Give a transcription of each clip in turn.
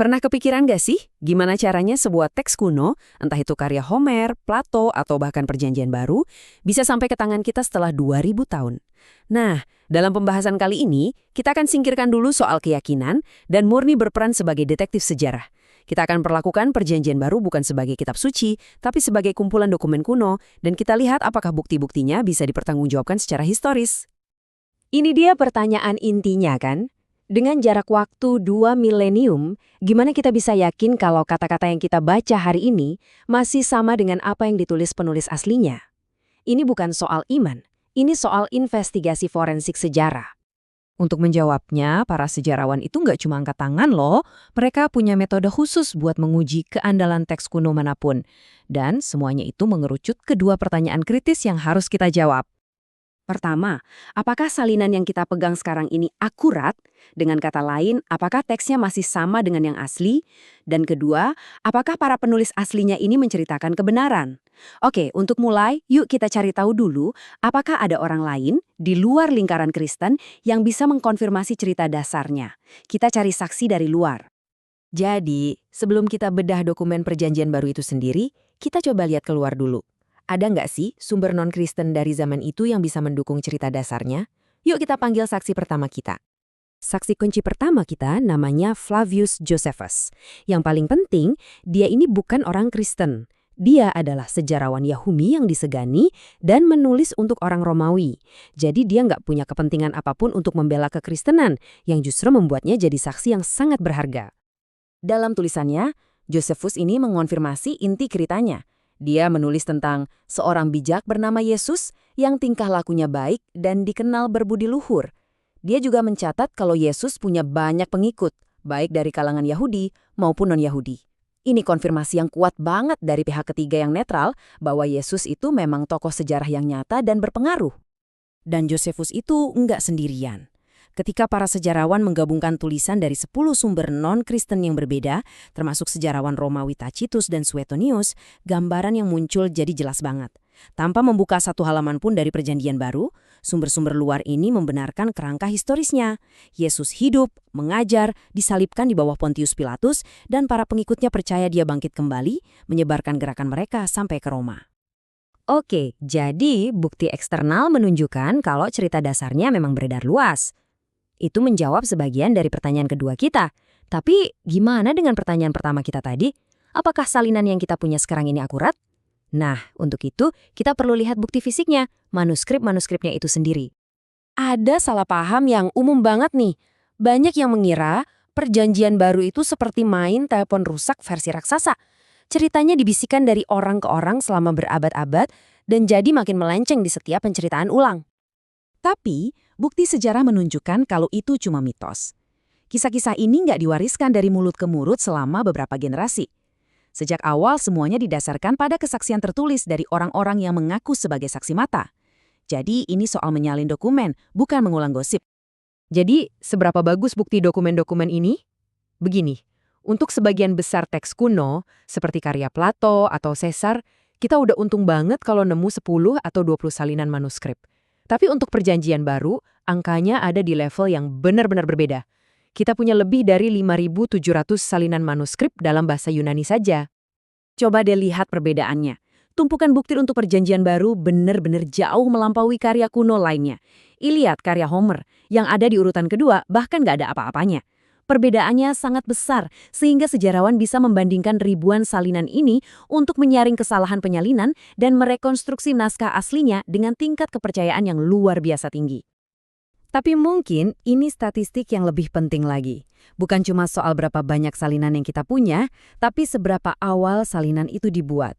Pernah kepikiran gak sih gimana caranya sebuah teks kuno, entah itu karya Homer, Plato, atau bahkan Perjanjian Baru, bisa sampai ke tangan kita setelah 2000 tahun? Nah, dalam pembahasan kali ini, kita akan singkirkan dulu soal keyakinan dan murni berperan sebagai detektif sejarah. Kita akan perlakukan Perjanjian Baru bukan sebagai kitab suci, tapi sebagai kumpulan dokumen kuno, dan kita lihat apakah bukti-buktinya bisa dipertanggungjawabkan secara historis. Ini dia pertanyaan intinya kan? Dengan jarak waktu 2 milenium, gimana kita bisa yakin kalau kata-kata yang kita baca hari ini masih sama dengan apa yang ditulis penulis aslinya? Ini bukan soal iman, ini soal investigasi forensik sejarah. Untuk menjawabnya, para sejarawan itu nggak cuma angkat tangan loh, mereka punya metode khusus buat menguji keandalan teks kuno manapun. Dan semuanya itu mengerucut kedua pertanyaan kritis yang harus kita jawab. Pertama, apakah salinan yang kita pegang sekarang ini akurat? Dengan kata lain, apakah teksnya masih sama dengan yang asli? Dan kedua, apakah para penulis aslinya ini menceritakan kebenaran? Oke, untuk mulai, yuk kita cari tahu dulu, apakah ada orang lain di luar lingkaran Kristen yang bisa mengkonfirmasi cerita dasarnya? Kita cari saksi dari luar. Jadi, sebelum kita bedah dokumen Perjanjian Baru itu sendiri, kita coba lihat keluar dulu. Ada nggak sih sumber non-Kristen dari zaman itu yang bisa mendukung cerita dasarnya? Yuk kita panggil saksi pertama kita. Saksi kunci pertama kita namanya Flavius Josephus. Yang paling penting, dia ini bukan orang Kristen. Dia adalah sejarawan Yahudi yang disegani dan menulis untuk orang Romawi. Jadi dia nggak punya kepentingan apapun untuk membela kekristenan, yang justru membuatnya jadi saksi yang sangat berharga. Dalam tulisannya, Josephus ini mengonfirmasi inti ceritanya. Dia menulis tentang seorang bijak bernama Yesus yang tingkah lakunya baik dan dikenal berbudi luhur. Dia juga mencatat kalau Yesus punya banyak pengikut, baik dari kalangan Yahudi maupun non-Yahudi. Ini konfirmasi yang kuat banget dari pihak ketiga yang netral bahwa Yesus itu memang tokoh sejarah yang nyata dan berpengaruh. Dan Josephus itu enggak sendirian. Ketika para sejarawan menggabungkan tulisan dari 10 sumber non-Kristen yang berbeda, termasuk sejarawan Romawi Tacitus dan Suetonius, gambaran yang muncul jadi jelas banget. Tanpa membuka satu halaman pun dari Perjanjian Baru, sumber-sumber luar ini membenarkan kerangka historisnya. Yesus hidup, mengajar, disalibkan di bawah Pontius Pilatus, dan para pengikutnya percaya dia bangkit kembali, menyebarkan gerakan mereka sampai ke Roma. Oke, jadi bukti eksternal menunjukkan kalau cerita dasarnya memang beredar luas. Itu menjawab sebagian dari pertanyaan kedua kita. Tapi gimana dengan pertanyaan pertama kita tadi? Apakah salinan yang kita punya sekarang ini akurat? Nah, untuk itu kita perlu lihat bukti fisiknya, manuskrip-manuskripnya itu sendiri. Ada salah paham yang umum banget nih. Banyak yang mengira Perjanjian Baru itu seperti main telepon rusak versi raksasa. Ceritanya dibisikkan dari orang ke orang selama berabad-abad dan jadi makin melenceng di setiap penceritaan ulang. Tapi, bukti sejarah menunjukkan kalau itu cuma mitos. Kisah-kisah ini nggak diwariskan dari mulut ke mulut selama beberapa generasi. Sejak awal semuanya didasarkan pada kesaksian tertulis dari orang-orang yang mengaku sebagai saksi mata. Jadi ini soal menyalin dokumen, bukan mengulang gosip. Jadi, seberapa bagus bukti dokumen-dokumen ini? Begini, untuk sebagian besar teks kuno, seperti karya Plato atau Caesar, kita udah untung banget kalau nemu 10 atau 20 salinan manuskrip. Tapi untuk Perjanjian Baru, angkanya ada di level yang benar-benar berbeda. Kita punya lebih dari 5.700 salinan manuskrip dalam bahasa Yunani saja. Coba deh lihat perbedaannya. Tumpukan bukti untuk Perjanjian Baru benar-benar jauh melampaui karya kuno lainnya. Iliad karya Homer, yang ada di urutan kedua bahkan nggak ada apa-apanya. Perbedaannya sangat besar, sehingga sejarawan bisa membandingkan ribuan salinan ini untuk menyaring kesalahan penyalinan dan merekonstruksi naskah aslinya dengan tingkat kepercayaan yang luar biasa tinggi. Tapi mungkin ini statistik yang lebih penting lagi. Bukan cuma soal berapa banyak salinan yang kita punya, tapi seberapa awal salinan itu dibuat.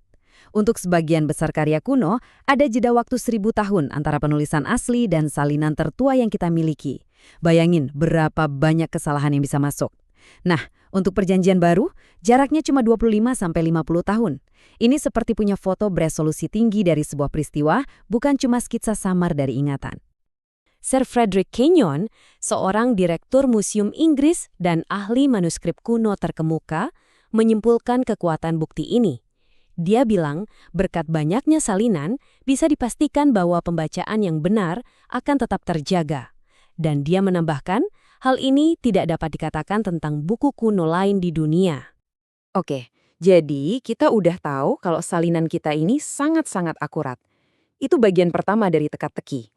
Untuk sebagian besar karya kuno, ada jeda waktu 1000 tahun antara penulisan asli dan salinan tertua yang kita miliki. Bayangin berapa banyak kesalahan yang bisa masuk. Nah, untuk Perjanjian Baru, jaraknya cuma 25-50 tahun. Ini seperti punya foto beresolusi tinggi dari sebuah peristiwa, bukan cuma skitsa samar dari ingatan. Sir Frederick Kenyon, seorang direktur museum Inggris dan ahli manuskrip kuno terkemuka, menyimpulkan kekuatan bukti ini. Dia bilang, berkat banyaknya salinan, bisa dipastikan bahwa pembacaan yang benar akan tetap terjaga. Dan dia menambahkan, Hal ini tidak dapat dikatakan tentang buku kuno lain di dunia. Oke, jadi kita udah tahu kalau salinan kita ini sangat-sangat akurat. Itu bagian pertama dari teka-teki.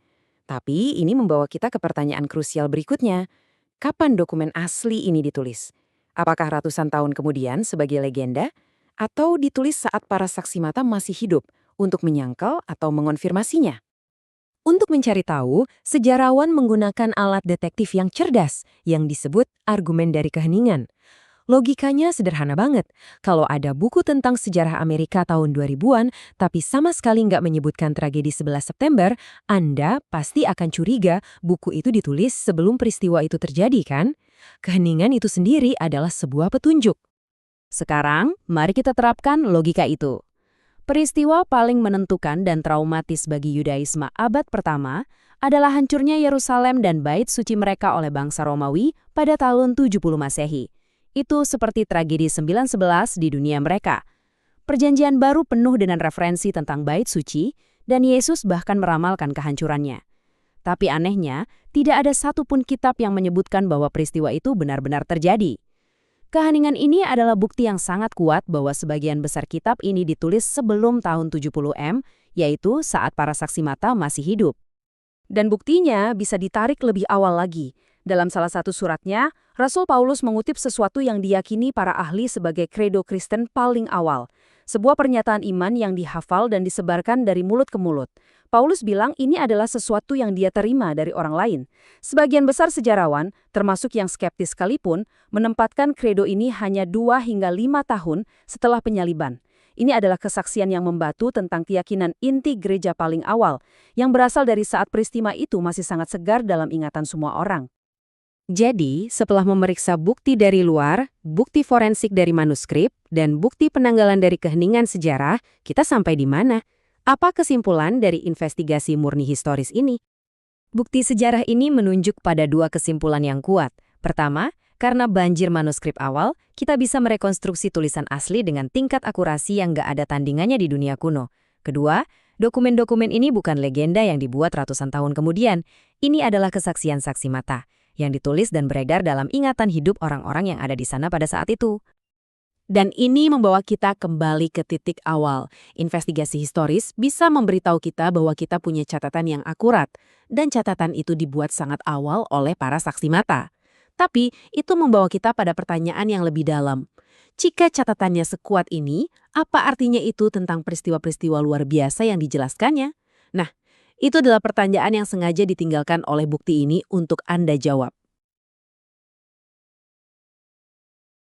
Tapi ini membawa kita ke pertanyaan krusial berikutnya. Kapan dokumen asli ini ditulis? Apakah ratusan tahun kemudian sebagai legenda? Atau ditulis saat para saksi mata masih hidup untuk menyangkal atau mengonfirmasinya? Untuk mencari tahu, sejarawan menggunakan alat detektif yang cerdas yang disebut argumen dari keheningan. Logikanya sederhana banget. Kalau ada buku tentang sejarah Amerika tahun 2000-an, tapi sama sekali nggak menyebutkan tragedi 11 September, Anda pasti akan curiga buku itu ditulis sebelum peristiwa itu terjadi, kan? Keheningan itu sendiri adalah sebuah petunjuk. Sekarang, mari kita terapkan logika itu. Peristiwa paling menentukan dan traumatis bagi Yudaisme abad pertama adalah hancurnya Yerusalem dan bait suci mereka oleh bangsa Romawi pada tahun 70 Masehi. Itu seperti tragedi 911 di dunia mereka. Perjanjian baru penuh dengan referensi tentang bait suci, dan Yesus bahkan meramalkan kehancurannya. Tapi anehnya, tidak ada satupun kitab yang menyebutkan bahwa peristiwa itu benar-benar terjadi. Keheningan ini adalah bukti yang sangat kuat bahwa sebagian besar kitab ini ditulis sebelum tahun 70 yaitu saat para saksi mata masih hidup. Dan buktinya bisa ditarik lebih awal lagi. Dalam salah satu suratnya, Rasul Paulus mengutip sesuatu yang diyakini para ahli sebagai kredo Kristen paling awal. Sebuah pernyataan iman yang dihafal dan disebarkan dari mulut ke mulut. Paulus bilang ini adalah sesuatu yang dia terima dari orang lain. Sebagian besar sejarawan, termasuk yang skeptis sekalipun, menempatkan kredo ini hanya 2 hingga 5 tahun setelah penyaliban. Ini adalah kesaksian yang membatu tentang keyakinan inti gereja paling awal, yang berasal dari saat peristiwa itu masih sangat segar dalam ingatan semua orang. Jadi, setelah memeriksa bukti dari luar, bukti forensik dari manuskrip, dan bukti penanggalan dari keheningan sejarah, kita sampai di mana? Apa kesimpulan dari investigasi murni historis ini? Bukti sejarah ini menunjuk pada 2 kesimpulan yang kuat. Pertama, karena banjir manuskrip awal, kita bisa merekonstruksi tulisan asli dengan tingkat akurasi yang nggak ada tandingannya di dunia kuno. Kedua, dokumen-dokumen ini bukan legenda yang dibuat ratusan tahun kemudian. Ini adalah kesaksian saksi mata, yang ditulis dan beredar dalam ingatan hidup orang-orang yang ada di sana pada saat itu. Dan ini membawa kita kembali ke titik awal. Investigasi historis bisa memberitahu kita bahwa kita punya catatan yang akurat, dan catatan itu dibuat sangat awal oleh para saksi mata. Tapi itu membawa kita pada pertanyaan yang lebih dalam. Jika catatannya sekuat ini, apa artinya itu tentang peristiwa-peristiwa luar biasa yang dijelaskannya? Nah, itu adalah pertanyaan yang sengaja ditinggalkan oleh bukti ini untuk Anda jawab.